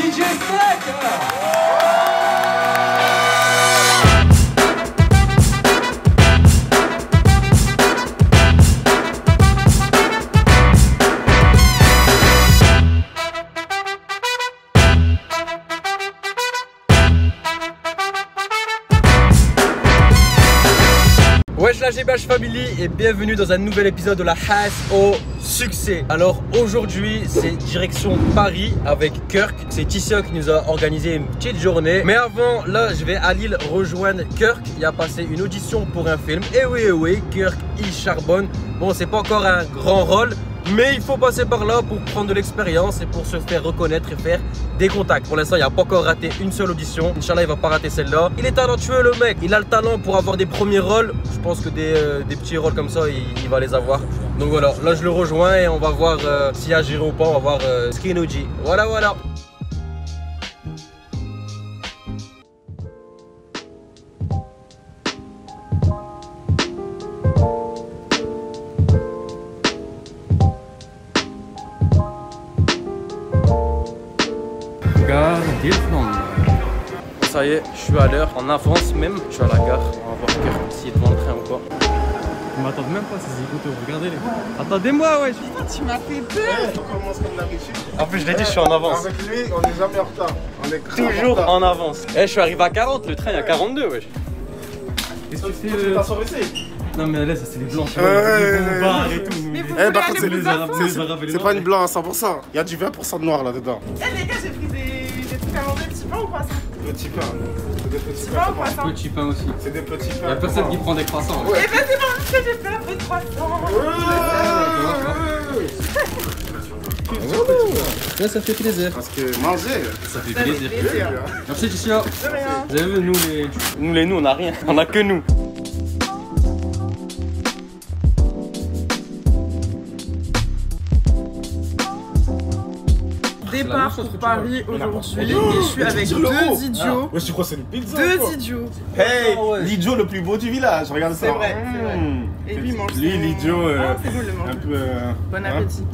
DJ Sec. Wesh la GBH Family et bienvenue dans un nouvel épisode de la Hasse au succès. Alors aujourd'hui c'est direction Paris avec Kirk. C'est Tissia qui nous a organisé une petite journée. Mais avant là je vais à Lille rejoindre Kirk. Il a passé une audition pour un film. Et oui, Kirk il charbonne. Bon c'est pas encore un grand rôle, mais il faut passer par là pour prendre de l'expérience et pour se faire reconnaître et faire des contacts. Pour l'instant, il n'a pas encore raté une seule audition. Inch'Allah, il va pas rater celle-là. Il est talentueux, le mec. Il a le talent pour avoir des premiers rôles. Je pense que des petits rôles comme ça, il va les avoir. Donc voilà, là, je le rejoins et on va voir s'il a géré ou pas. On va voir ce qu'il nous dit. Voilà. Gare d'Ilfland. Ça y est, je suis à l'heure, en avance même. Je suis à la gare. On va voir Kirk s'il est devant le train ou quoi. Ils m'attendent même pas ces écouteurs, regardez les. Attendez-moi, ouais. Putain, tu m'as fait peur. On commence comme d'habitude. En plus, je l'ai dit, je suis en avance. Avec lui, on n'est jamais en retard. On est toujours en avance. Eh, je suis arrivé à 40, le train il y a 42, wesh. Qu'est-ce que tu fais t'as sauvé? Non, mais là, ça c'est les blancs. Les bombards et tout. Eh, par contre, c'est les arabes. C'est pas une blanc à 100%. Il y a du 20% de noir là-dedans. Eh les gars, j'ai pris des trucs à manger, petits pains ou pas ça? Petit pain. C'est des petits Pain ou croissant? Petit pain aussi. C'est des petits pains. Y'a personne qui prend des croissants. Eh ben c'est bon, parce que j'ai fait un peu de croissant. Là, ça fait plaisir. Parce que manger, Ça fait plaisir. Merci, Tissia. De rien. Vous avez vu, nous, on a rien. On a que nous. Départ pour Paris aujourd'hui et je suis avec deux idiots. Ouais, tu crois que c'est une pizza? Deux idiots. Hey, l'idiot le plus beau du village, regarde ça. C'est vrai, c'est vrai. Et lui, il mange. Lui, l'idiot, Ah, c'est bon, il le mange. un peu. Bon appétit.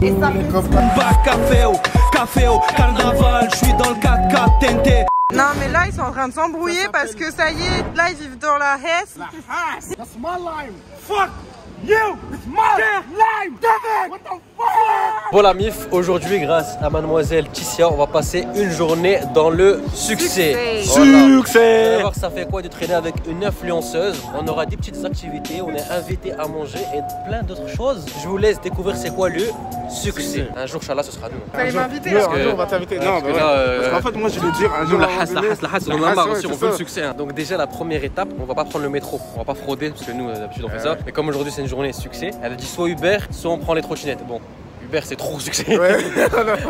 Et ça Café au carnaval, je suis dans le 4x4 TNT. Non mais là ils sont en train de s'embrouiller parce que ça y est, là ils vivent dans la Hesse. That's my line. Fuck you. It's my line. What the fuck? Bon la MIF, aujourd'hui grâce à mademoiselle Tissia, on va passer une journée dans le succès. Succès. On va voir ça fait quoi de traîner avec une influenceuse. On aura des petites activités, on est invité à manger et plein d'autres choses. Je vous laisse découvrir c'est quoi le succès. Un jour, Inch'Allah, ce sera nous. Vous allez m'inviter Ouais, là. un jour on va t'inviter. Non, que là, parce qu'en fait, moi je vais dire un Nous, jour. la hasse, on en a marre aussi, on veut le ça. succès. Hein. Donc déjà, la première étape, on va pas prendre le métro, on va pas frauder parce que nous, d'habitude, on fait ça. Mais comme aujourd'hui, c'est une journée succès, elle a dit soit Uber, soit on prend les trottinettes. Bon, Uber, c'est trop succès. Ouais.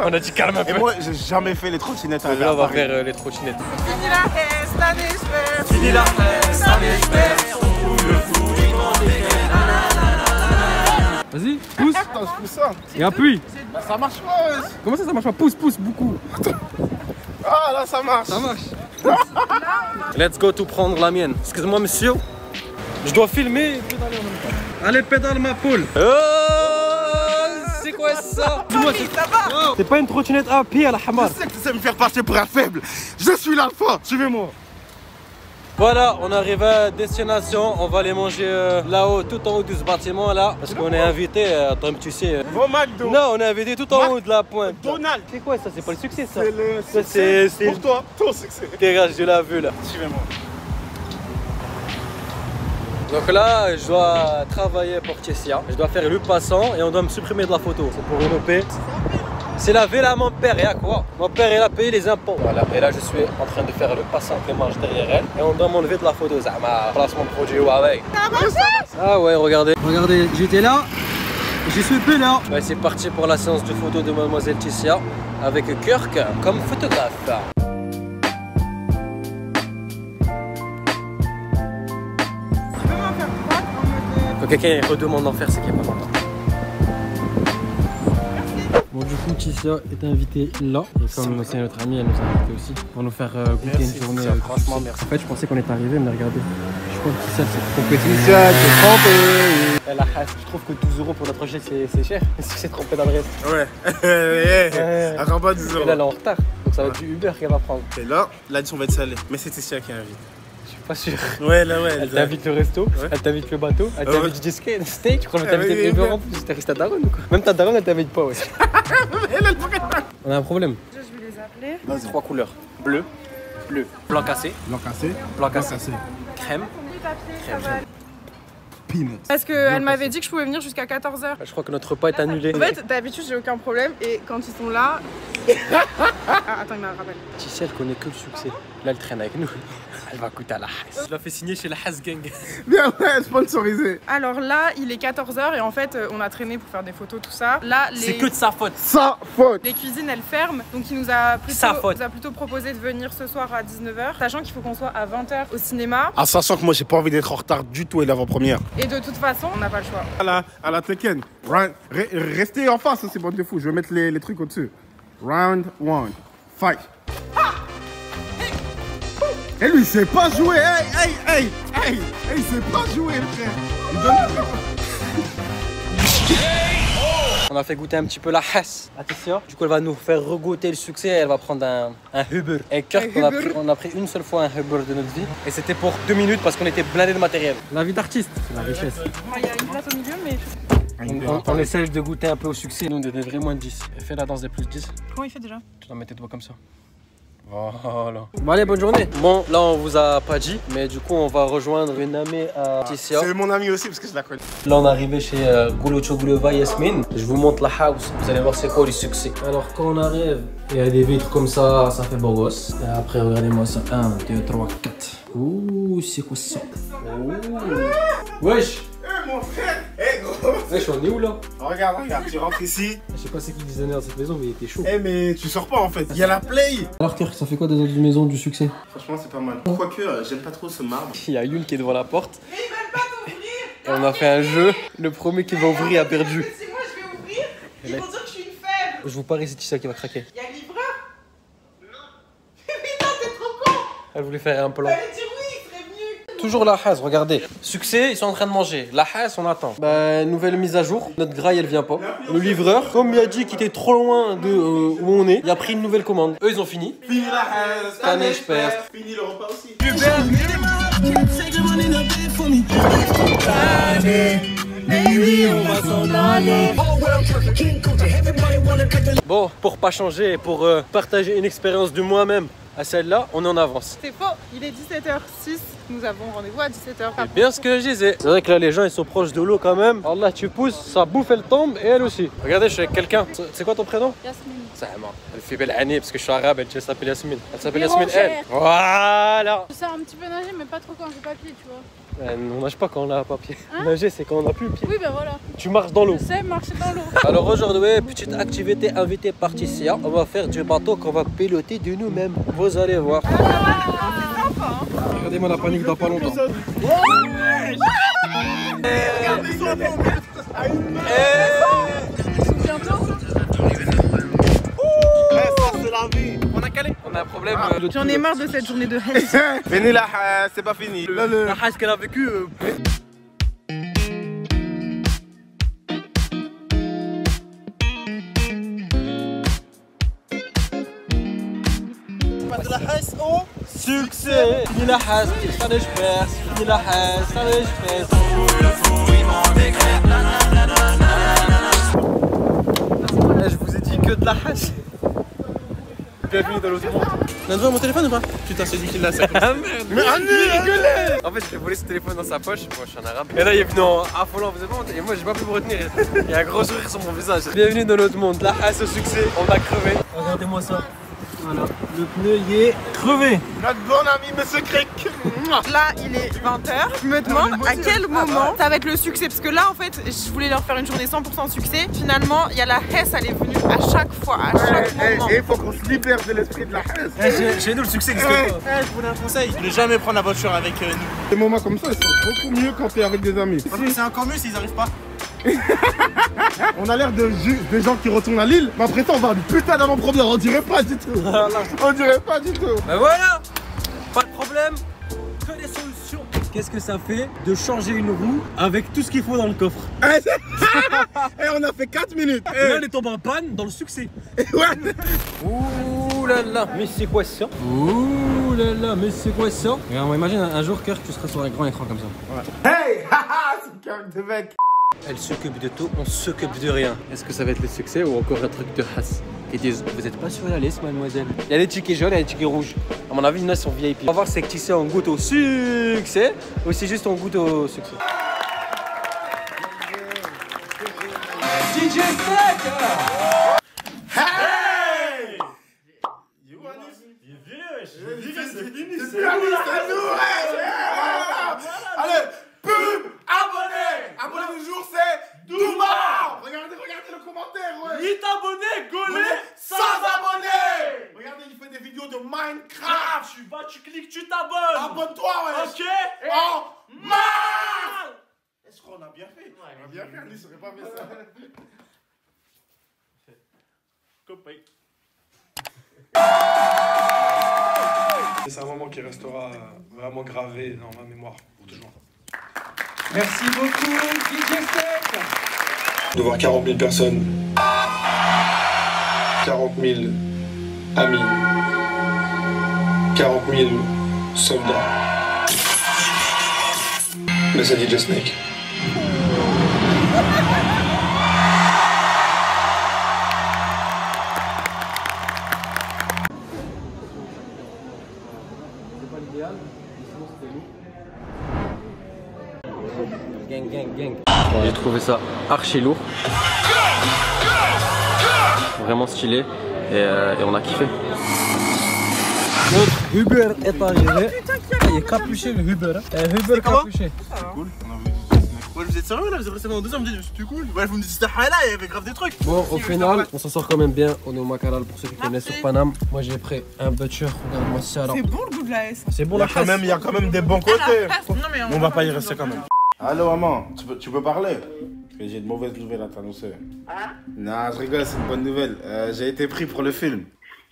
On a dit calme un peu. Et moi, j'ai jamais fait les trottinettes à Donc là, on va Paris. faire les trottinettes. Fini la Hesse, l'année je fais. Fini la fête, allez je fais. On fout le fou, ils demandent des Vas-y, pousse Attends, je pousse ça. et appuie. Bah, ça marche pas. Ouais. Comment ça marche pas? Pousse beaucoup. Ah là, ça marche. Ça marche. Let's go tout prendre la mienne. Excuse-moi, monsieur. Je dois filmer et pédaler en même temps. Allez, pédale ma poule. Oh, c'est quoi ça? Dis-moi, c'est pas une trottinette à pied à la hamar. Je sais que tu sais me faire passer pour un faible. Je suis l'alpha. Suivez-moi. Voilà, on arrive à destination. On va aller manger là-haut, tout en haut de ce bâtiment là. Parce qu'on est invité, attends, tu sais. Vos McDo. Non, on est invité tout en haut de la pointe. Donald. C'est quoi ça? C'est pas le succès ça? C'est le Ça, succès c'est pour toi. Ton succès. terrasse, je l'ai vu là. Suivez-moi. Donc là, je dois travailler pour Tissia. Je dois faire le passant et on doit me supprimer de la photo. C'est pour une OP. C'est la villa à mon père, et à quoi? Mon père, il a payé les impôts. Voilà, et là, je suis en train de faire le passant qui marche derrière elle. Et on doit m'enlever de la photo. Ça m'a placement de produit Huawei. Ah ouais, regardez. Regardez, j'étais là. Je suis plus là. Ouais, c'est parti pour la séance de photo de mademoiselle Tissia avec Kirk comme photographe. Quand quelqu'un redemande d'en faire, c'est qu'il est pas content. Bon, du coup, Tissia est invitée là. Et comme c'est notre amie, elle nous a invité aussi pour nous faire goûter une journée. Franchement, merci. En fait, je pensais qu'on était arrivé, mais regardez, je Franchement, petit seul, c'est trompé. Tissot, t'es trompé. La Haas, je trouve que 12 € pour notre jet, c'est cher. Est-ce que c'est trompé dans le reste? Ouais. Attends pas 10 Et là, €. elle est en retard. Donc ça va être du Uber qu'elle va prendre. Et là, l'addition va être salée. Mais c'est Tessia qui invite. Je suis pas sûr. Ouais, là, ouais. Elle t'invite le resto, Ouais. elle t'invite le bateau, elle t'invite du steak, tu crois qu'elle t'invite oui, le oui. Uber en plus, t'es resté à Daronne ou quoi? Même ta Daronne, elle t'invite pas, ouais. On a un problème. Je vais les appeler. 3 couleurs. Bleu, blanc cassé, Blanc cassé. blanc cassé, crème. Peanuts. Parce qu'elle m'avait dit que je pouvais venir jusqu'à 14 h. Je crois que notre repas est annulé. En fait, d'habitude, j'ai aucun problème. Et quand ils sont là. Ah, attends, il m'a rappelé. Tissia, elle connaît que le succès. Là, elle traîne avec nous. Elle va coûter à la Haas. Je l'ai fait signer chez la Haas Gang. Bien, ouais, sponsorisé. Alors là, il est 14 h et en fait, on a traîné pour faire des photos, tout ça. Là, C'est que de sa faute. Sa faute. les cuisines, elles ferment. Donc, il nous a Sa faute. plutôt proposé de venir ce soir à 19 h, sachant qu'il faut qu'on soit à 20 h au cinéma. Ah, sachant que moi, j'ai pas envie d'être en retard du tout et l'avant-première. Et de toute façon, on n'a pas le choix. À la Tekken. Restez en face, c'est bon de fou. Je vais mettre les trucs au-dessus. Round 1. Fight. Et lui, il sait pas jouer. Hey, il sait pas jouer, le frère. Il donne... On a fait goûter un petit peu la Haas à Tissia. Du coup, elle va nous faire regoûter le succès. Elle va prendre un Uber. Et Kirk, on a pris une seule fois un Uber de notre vie. Et c'était pour 2 minutes parce qu'on était blindés de matériel. La vie d'artiste, c'est la richesse. Il y a une place au milieu, mais. On essaie de goûter un peu au succès. Nous, on donne vraiment 10. Et fais la danse des plus 10. Comment il fait déjà? Tu dois mettre tes doigts comme ça. Voilà. Bon, allez, bonne journée. Bon, là, on vous a pas dit, mais du coup, on va rejoindre une amie à Tissia. C'est mon ami aussi parce que je la connais. Là, on est arrivé chez Goulochogulova Yasmine. Je vous montre la house. Vous allez voir c'est quoi le succès. Alors, quand on arrive, il y a des vitres comme ça fait beau gosse. Et après, regardez-moi ça. 1, 2, 3, 4. Ouh, c'est quoi ça? Ouh. Wesh! Mon frère. Gros. Wesh, on est où là? Regarde, tu rentres ici. Je sais pas c'est qui le designer de cette maison, mais il était chaud. Mais tu sors pas en fait. Il y a la play. Alors, Kirk, ça fait quoi des autres maisons du succès? Franchement, c'est pas mal. Quoique, j'aime pas trop ce marbre. Il y a Youn qui est devant la porte. Mais ils veulent pas t'ouvrir. Et on a fait un jeu. Le premier qui va ouvrir a perdu. Si moi je vais ouvrir, ils vont dire que je suis une faible. Je vous parie, c'est Tissia qui va craquer. Il y a le livreur? Non. Putain, t'es trop con. Elle voulait faire un plan. Elle dit oui, il serait venu. Toujours la Haas, regardez. Succès, ils sont en train de manger. La Haas, on attend. Bah, nouvelle mise à jour. Notre graille, elle vient pas. Le livreur, comme il a dit qu'il était trop loin de où on est, il a pris une nouvelle commande. Eux, ils ont fini. Fini la haine, Cette année, je perds. Fini le repas aussi. Bon, pour pas changer et pour partager une expérience de moi-même à celle-là, on est en avance. C'est faux, il est 17h06, nous avons rendez-vous à 17h. C'est bien ce que je disais. C'est vrai que là, les gens, ils sont proches de l'eau quand même. Alors là, tu pousses, ça bouffe, elle tombe et elle aussi. Regardez, je suis avec quelqu'un. C'est quoi ton prénom? Yasmine. Ça, elle fait belle année parce que je suis arabe, elle s'appelle Yasmine. Elle s'appelle Bérangère. Yasmine, elle. Voilà. Je sais un petit peu nager, mais pas trop quand j'ai pas pied, tu vois. On nage pas quand on a pas pied. Hein? Nager, c'est quand on a plus le pied. Oui, ben voilà. Tu marches dans l'eau. Je sais marcher dans l'eau. Alors aujourd'hui, petite activité invitée par Tissia. On va faire du bateau qu'on va piloter de nous-mêmes. Vous allez voir. Regardez-moi la panique dans pas longtemps. C'est la vie. On a calé. On a un problème. J'en ai marre de cette journée de haine. Fini la haine, c'est pas fini. La hache qu'elle a vécu. de la haine au Succès. Fini la hache, ça ne je perce. Fini la hache, ça ne je perce. Je vous ai dit que de la hache. Bienvenue dans l'autre monde. Tu as besoin de mon téléphone ou pas? Putain, c'est lui qui l'a. Ah merde. Mais rigolez. En fait, j'ai volé ce téléphone dans sa poche. Moi, je suis un arabe. Et là, il est venu en affolant, vous savez, et moi, j'ai pas pu me retenir. Il y a un gros sourire sur mon visage. Bienvenue dans l'autre monde. La hache au succès. On va crever. Regardez-moi ça. Voilà. Le pneu, il est crevé. Notre bon ami, Monsieur Crick. Là, il est 20h. Je me demande à quel moment ça va être le succès. Parce que là, en fait, je voulais leur faire une journée 100% succès. Finalement, il y a la Hesse, elle est venue à chaque fois, à chaque moment. Et il faut qu'on se libère de l'esprit de la haine. Chez nous, le succès n'existe pas. Je voulais un conseil, ne jamais prendre la voiture avec nous. Des moments comme ça, ils sont beaucoup mieux quand t'es avec des amis. Parce que c'est encore mieux s'ils arrivent pas. On a l'air de des gens qui retournent à Lille, mais après ça on va une putain d'avant-première, on dirait pas du tout. On dirait pas du tout. Ben voilà. Pas de problème. Que des solutions. qu'est-ce que ça fait de changer une roue avec tout ce qu'il faut dans le coffre? Et on a fait 4 minutes. Et là, on est tombé en panne dans le succès. Ouais. Ouh là là, mais c'est quoi ça? Ouh là là, mais c'est quoi ça? Regarde, imagine un jour, Kirk, tu seras sur un grand écran comme ça. Hey, haha, c'est Kirk de mec. Elle s'occupe de tout, on s'occupe de rien. Est-ce que ça va être le succès ou encore un truc de race? Ils disent, vous n'êtes pas sur la liste, mademoiselle. Il y a des tickets jaunes et des tickets rouges. À mon avis, il y en a qui sont VIP. On va voir si tu sais on goûte au succès ou si juste on goûte au succès. DJ Snack! Hey! You want this? C'est fini, c'est nous. Allez, pub, abonné. Abonné du jour, c'est Douma. Regardez le commentaire, ouais. 8 abonnés, gaulé, sans abonnés. Regardez, il fait des vidéos de Minecraft. Tu cliques, tu t'abonnes. Abonne-toi, ouais. Ok. En mal. Est-ce qu'on a bien fait? On a bien fait, lui, ça aurait pas fait ça. Copain. C'est un moment qui restera vraiment gravé dans ma mémoire pour toujours. Merci beaucoup, DJ Snack. De voir 40 000 personnes, 40 000 amis, 40 000 soldats. Mais c'est DJ Snake. Gang. J'ai trouvé ça archi lourd. Vraiment stylé. Et on a kiffé. Notre Uber est arrivé. Il est capuché le Uber. Uber capuché. Cool. Ouais, vous êtes sérieux là? Vous avez resté pendant 2 ans, vous me dites c'était cool. Ouais, vous me dites c'était là, il y avait grave des trucs. Bon, au final, on s'en sort quand même bien. On est au Macaral pour ceux qui connaissent sur Paname. Moi j'ai pris un butcher. Regarde-moi ça alors. C'est bon le goût de la S. C'est bon la Il y a quand même des bons côtés. Non, mais On va pas y rester quand même. Allô maman, tu peux parler? Parce que j'ai de mauvaises nouvelles à t'annoncer. Hein? Non, je rigole, c'est une bonne nouvelle. J'ai été pris pour le film.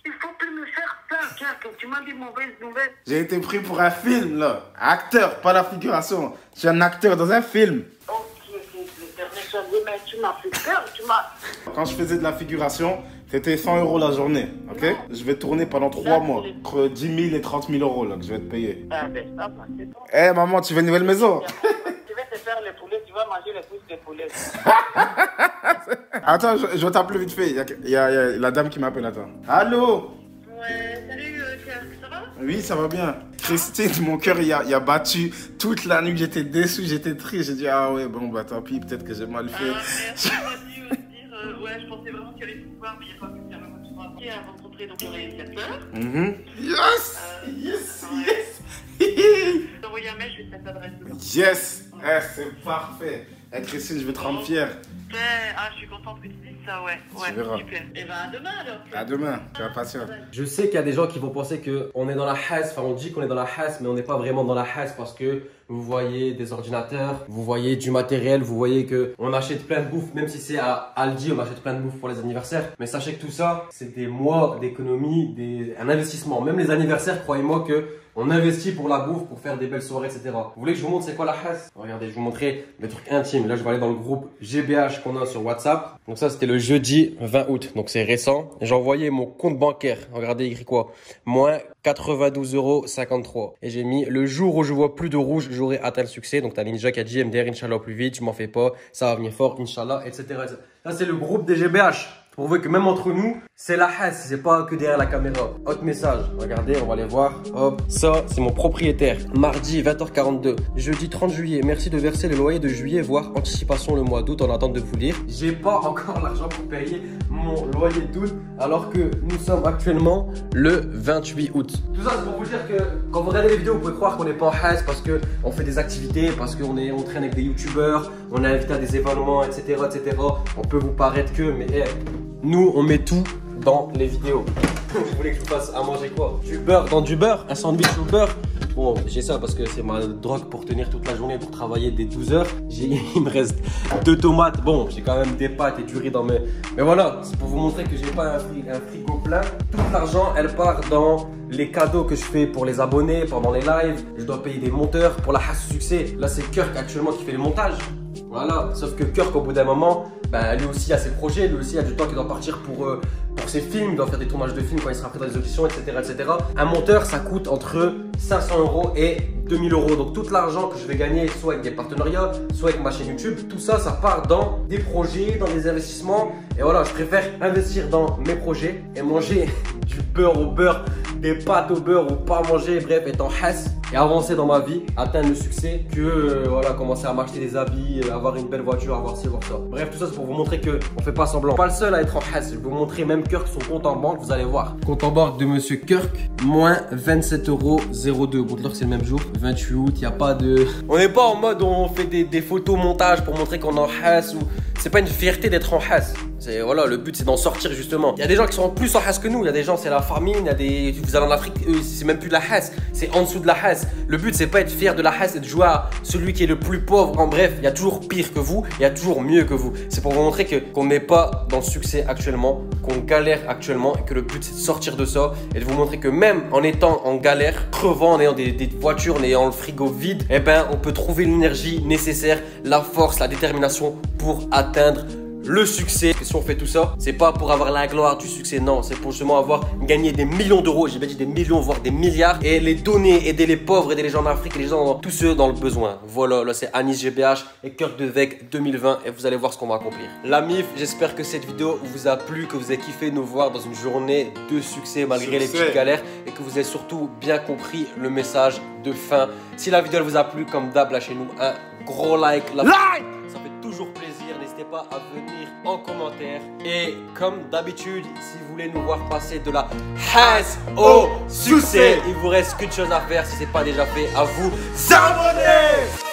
Il faut plus me faire ça, Kirk. Tu m'as dit mauvaise nouvelle. J'ai été pris pour un film là. Acteur, pas la figuration. Je suis un acteur dans un film. Ok, mais tu m'as fait peur, Quand je faisais de la figuration, c'était 100 € la journée, ok? Je vais tourner pendant 3 mois. Entre 10 000 et 30 000 € là que je vais te payer. Ah ben ça va, c'est bon. Eh maman, tu veux une nouvelle maison? Tu vas te faire les poulets, tu vas manger les pouces des poulets. Attends, je vais t'appeler vite fait. Il y a la dame qui m'appelle, attends. Allô? Ouais, salut Kirk, ça va? Oui, ça va bien. Christine, mon cœur, il a battu toute la nuit. J'étais déçu, j'étais triste. J'ai dit, ah ouais, bon, bah tant pis, peut-être que j'ai mal fait. Merci, moi aussi, ouais, je pensais vraiment qu'il allait tout voir, mais il n'y a pas pu faire le retour. Qui a rencontré donc le réalisateur. Yes! Yes! Je vais t'envoyer un mail, je vais te mettre l'adresse dedans. Yes! C'est parfait. Eh, Christine, je vais te rendre fier. Ah, je suis contente que tu dises ça, ouais. Ouais, verras. super. Et ben à demain alors. À demain, tu vas patient. Je sais qu'il y a des gens qui vont penser qu'on est dans la hasse, enfin on dit qu'on est dans la hasse, mais on n'est pas vraiment dans la hasse parce que vous voyez des ordinateurs, vous voyez du matériel, vous voyez qu'on achète plein de bouffe, même si c'est à Aldi, on achète plein de bouffe pour les anniversaires. Mais sachez que tout ça, c'est des mois d'économie, un investissement. Même les anniversaires, croyez-moi que on investit pour la bouffe, pour faire des belles soirées, etc. Vous voulez que je vous montre c'est quoi la hasse? Regardez, je vais vous montrer des trucs intimes. Là, je vais aller dans le groupe GBH qu'on a sur WhatsApp. Donc ça, c'était le jeudi 20 août. Donc c'est récent. J'ai envoyé mon compte bancaire. Regardez, écrit quoi? Moins 92,53 €. Et j'ai mis le jour où je vois plus de rouge, j'aurai atteint le succès. Donc t'as Ninja qui a dit MDR, Inch'Allah au plus vite, je m'en fais pas, ça va venir fort, Inch'Allah, etc. Ça, c'est le groupe des GBH. Pour vous que même entre nous, c'est la hasse, c'est pas que derrière la caméra. Autre message, regardez, on va aller voir. Hop, ça, c'est mon propriétaire. Mardi 20h42, jeudi 30 juillet. Merci de verser le loyer de juillet, voire anticipation le mois d'août en attente de vous lire. J'ai pas encore l'argent pour payer mon loyer d'août, alors que nous sommes actuellement le 28 août. Tout ça, c'est pour vous dire que quand vous regardez les vidéos, vous pouvez croire qu'on n'est pas en hasse parce qu'on fait des activités, parce qu'on traîne avec des youtubeurs, on est invité à des événements, etc., etc. On peut vous paraître que, mais nous, on met tout dans les vidéos. Vous voulez que je vous fasse à manger quoi? Du beurre dans du beurre, un sandwich au beurre. Bon, j'ai ça parce que c'est ma drogue pour tenir toute la journée, pour travailler des 12 heures. Il me reste 2 tomates. Bon, j'ai quand même des pâtes et du riz dans mes... Mais voilà, c'est pour vous montrer que j'ai pas un frigo plein. Tout l'argent, elle part dans les cadeaux que je fais pour les abonnés, pendant les lives. Je dois payer des monteurs pour la Hass Succès. Là, c'est Kirk actuellement qui fait le montage. Voilà, sauf que Kirk, au bout d'un moment, bah, lui aussi a ses projets, lui aussi a du temps qui doit partir pour ses films, il doit faire des tournages de films quand il sera prêt dans les auditions, etc., etc. Un monteur, ça coûte entre 500 € et 2000 €. Donc tout l'argent que je vais gagner, soit avec des partenariats, soit avec ma chaîne YouTube, tout ça, ça part dans des projets, dans des investissements. Et voilà, je préfère investir dans mes projets et manger du beurre au beurre, des pâtes au beurre ou pas manger, bref, être en Hass et avancer dans ma vie, atteindre le succès, que voilà, commencer à m'acheter des habits, avoir une belle voiture, avoir ci, avoir ça. Bref, tout ça c'est pour vous montrer que on fait pas semblant. Pas le seul à être en Hass, je vais vous montrer même Kirk son compte en banque, vous allez voir. Compte en banque de monsieur Kirk, moins 27,02 €. Bon, c'est le même jour, 28 août, il n'y a pas de... On n'est pas en mode où on fait des photos montage pour montrer qu'on est en Hass ou... C'est pas une fierté d'être en Hass. Voilà, le but c'est d'en sortir justement. Il y a des gens qui sont plus en Hass que nous. Il y a des gens, c'est la famine. Il y a des... Vous allez en Afrique, c'est même plus de la Hass. C'est en dessous de la Hass. Le but c'est pas être fier de la Hass et de jouer à celui qui est le plus pauvre. En bref, il y a toujours pire que vous. Il y a toujours mieux que vous. C'est pour vous montrer qu'on n'est pas dans le succès actuellement, qu'on galère actuellement et que le but c'est de sortir de ça et de vous montrer que même en étant en galère, crevant, en ayant des voitures, en ayant le frigo vide, eh ben on peut trouver l'énergie nécessaire, la force, la détermination pour atteindre le succès. Si on fait tout ça, c'est pas pour avoir la gloire du succès, non, c'est pour justement avoir gagné des millions d'euros, j'ai bien dit des millions, voire des milliards, et les donner, aider les pauvres, aider les gens en Afrique, les gens, tous ceux dans le besoin. Voilà, là c'est Anis GBH et Kirk Devec 2020 et vous allez voir ce qu'on va accomplir. La MIF, j'espère que cette vidéo vous a plu, que vous avez kiffé nous voir dans une journée de succès malgré les petites galères et que vous avez surtout bien compris le message de fin. Si la vidéo elle vous a plu, comme d'hab, lâchez-nous un gros like. Ça fait toujours plaisir. N'hésitez pas à venir en commentaire. Et comme d'habitude, si vous voulez nous voir passer de la Hass au succès, il vous reste qu'une chose à faire si ce n'est pas déjà fait, à vous abonner.